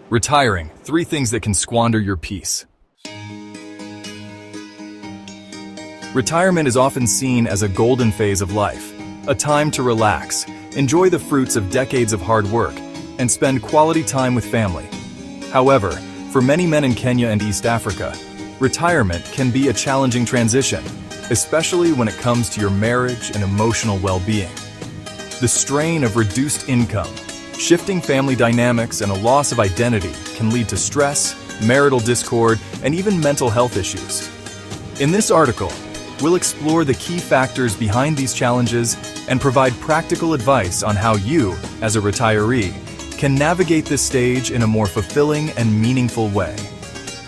Retiring, 3 things that can squander your peace. Retirement is often seen as a golden phase of life, a time to relax, enjoy the fruits of decades of hard work, and spend quality time with family. However, for many men in Kenya and East Africa, retirement can be a challenging transition, especially when it comes to your marriage and emotional well-being. The strain of reduced income, shifting family dynamics, and a loss of identity can lead to stress, marital discord, and even mental health issues. In this article, we'll explore the key factors behind these challenges and provide practical advice on how you, as a retiree, can navigate this stage in a more fulfilling and meaningful way.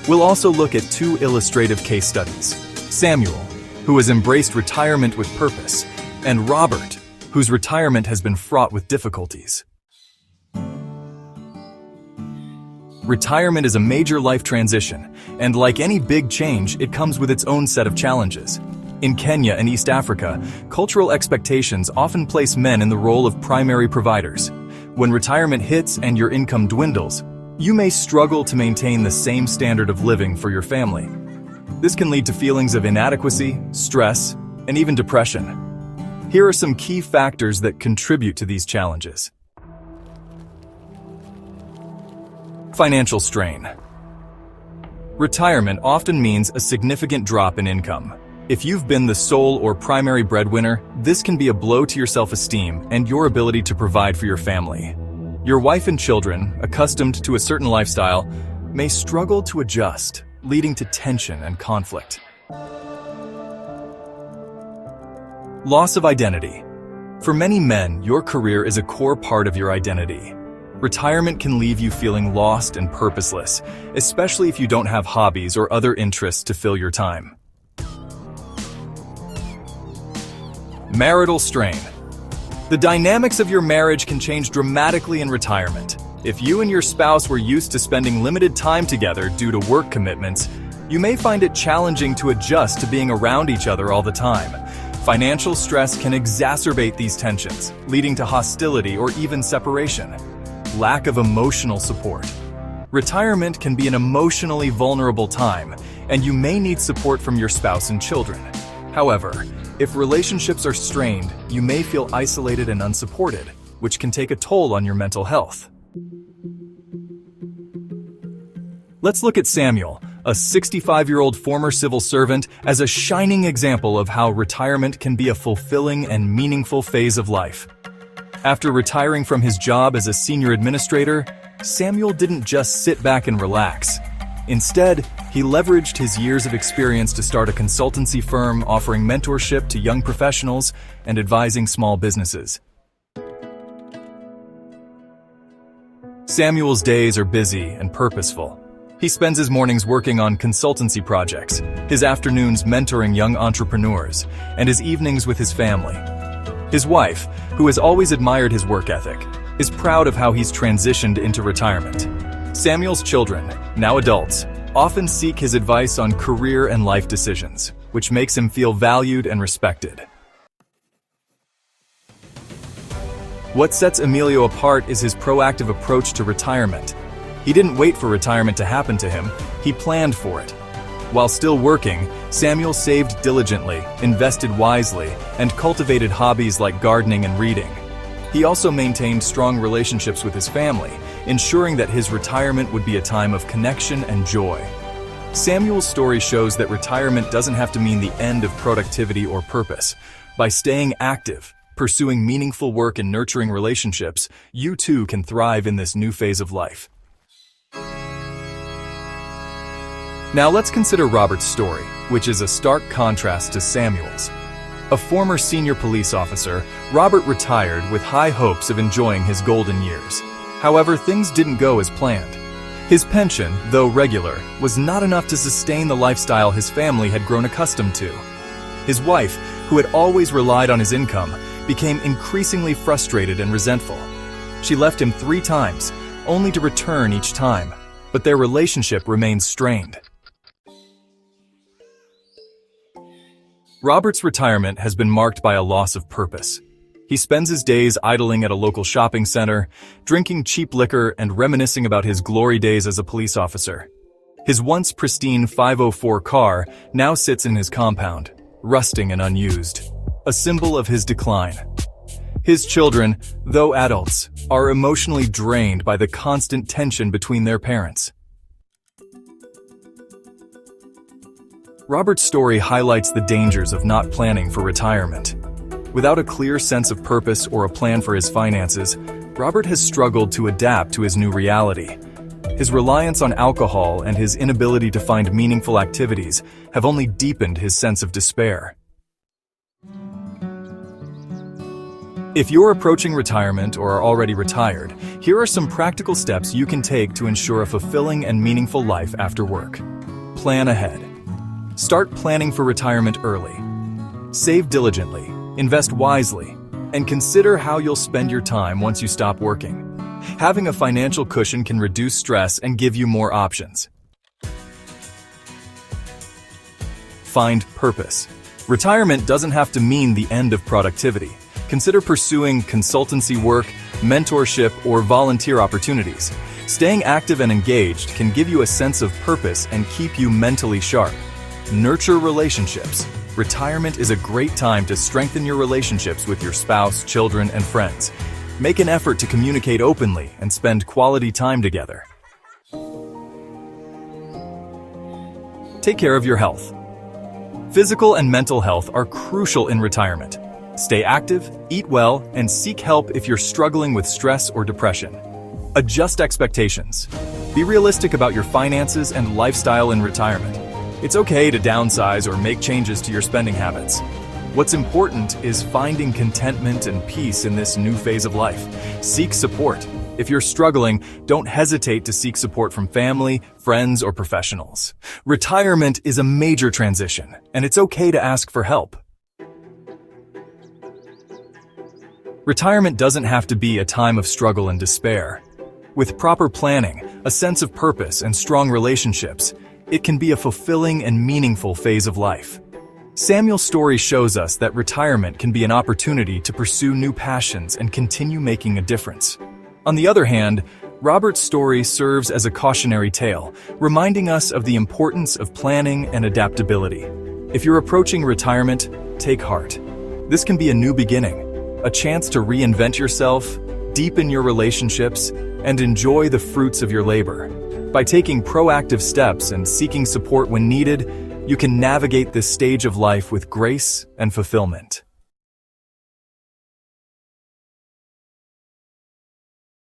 We'll also look at 2 illustrative case studies: Samuel, who has embraced retirement with purpose, and Robert, whose retirement has been fraught with difficulties. Retirement is a major life transition, and like any big change, it comes with its own set of challenges. In Kenya and East Africa, cultural expectations often place men in the role of primary providers. When retirement hits and your income dwindles, you may struggle to maintain the same standard of living for your family. This can lead to feelings of inadequacy, stress, and even depression. Here are some key factors that contribute to these challenges. Financial strain. Retirement often means a significant drop in income. If you've been the sole or primary breadwinner, this can be a blow to your self-esteem and your ability to provide for your family. Your wife and children, accustomed to a certain lifestyle, may struggle to adjust, leading to tension and conflict. Loss of identity. For many men, your career is a core part of your identity. Retirement can leave you feeling lost and purposeless, especially if you don't have hobbies or other interests to fill your time. Marital strain. The dynamics of your marriage can change dramatically in retirement. If you and your spouse were used to spending limited time together due to work commitments, you may find it challenging to adjust to being around each other all the time. Financial stress can exacerbate these tensions, leading to hostility or even separation. Lack of emotional support. Retirement can be an emotionally vulnerable time, and you may need support from your spouse and children. However, if relationships are strained, you may feel isolated and unsupported, which can take a toll on your mental health. Let's look at Samuel, a 65-year-old former civil servant, as a shining example of how retirement can be a fulfilling and meaningful phase of life. After retiring from his job as a senior administrator, Samuel didn't just sit back and relax. Instead, he leveraged his years of experience to start a consultancy firm offering mentorship to young professionals and advising small businesses. Samuel's days are busy and purposeful. He spends his mornings working on consultancy projects, his afternoons mentoring young entrepreneurs, and his evenings with his family. His wife, who has always admired his work ethic, is proud of how he's transitioned into retirement. Samuel's children, now adults, often seek his advice on career and life decisions, which makes him feel valued and respected. What sets Emilio apart is his proactive approach to retirement. He didn't wait for retirement to happen to him, he planned for it. While still working, Samuel saved diligently, invested wisely, and cultivated hobbies like gardening and reading. He also maintained strong relationships with his family, ensuring that his retirement would be a time of connection and joy. Samuel's story shows that retirement doesn't have to mean the end of productivity or purpose. By staying active, pursuing meaningful work, and nurturing relationships, you too can thrive in this new phase of life. Now let's consider Robert's story, which is a stark contrast to Samuel's. A former senior police officer, Robert retired with high hopes of enjoying his golden years. However, things didn't go as planned. His pension, though regular, was not enough to sustain the lifestyle his family had grown accustomed to. His wife, who had always relied on his income, became increasingly frustrated and resentful. She left him 3 times, only to return each time, but their relationship remained strained. Robert's retirement has been marked by a loss of purpose. He spends his days idling at a local shopping center, drinking cheap liquor and reminiscing about his glory days as a police officer. His once pristine 504 car now sits in his compound, rusting and unused, a symbol of his decline. His children, though adults, are emotionally drained by the constant tension between their parents. Robert's story highlights the dangers of not planning for retirement. Without a clear sense of purpose or a plan for his finances, Robert has struggled to adapt to his new reality. His reliance on alcohol and his inability to find meaningful activities have only deepened his sense of despair. If you're approaching retirement or are already retired, here are some practical steps you can take to ensure a fulfilling and meaningful life after work. Plan ahead. Start planning for retirement early. Save diligently, invest wisely, and consider how you'll spend your time once you stop working. Having a financial cushion can reduce stress and give you more options. Find purpose. Retirement doesn't have to mean the end of productivity. Consider pursuing consultancy work, mentorship, or volunteer opportunities. Staying active and engaged can give you a sense of purpose and keep you mentally sharp. Nurture relationships. Retirement is a great time to strengthen your relationships with your spouse, children, and friends. Make an effort to communicate openly and spend quality time together. Take care of your health. Physical and mental health are crucial in retirement. Stay active, eat well, and seek help if you're struggling with stress or depression. Adjust expectations. Be realistic about your finances and lifestyle in retirement. It's okay to downsize or make changes to your spending habits. What's important is finding contentment and peace in this new phase of life. Seek support. If you're struggling, don't hesitate to seek support from family, friends, or professionals. Retirement is a major transition, and it's okay to ask for help. Retirement doesn't have to be a time of struggle and despair. With proper planning, a sense of purpose, and strong relationships, it can be a fulfilling and meaningful phase of life. Samuel's story shows us that retirement can be an opportunity to pursue new passions and continue making a difference. On the other hand, Robert's story serves as a cautionary tale, reminding us of the importance of planning and adaptability. If you're approaching retirement, take heart. This can be a new beginning, a chance to reinvent yourself, deepen your relationships, and enjoy the fruits of your labor. By taking proactive steps and seeking support when needed, you can navigate this stage of life with grace and fulfillment.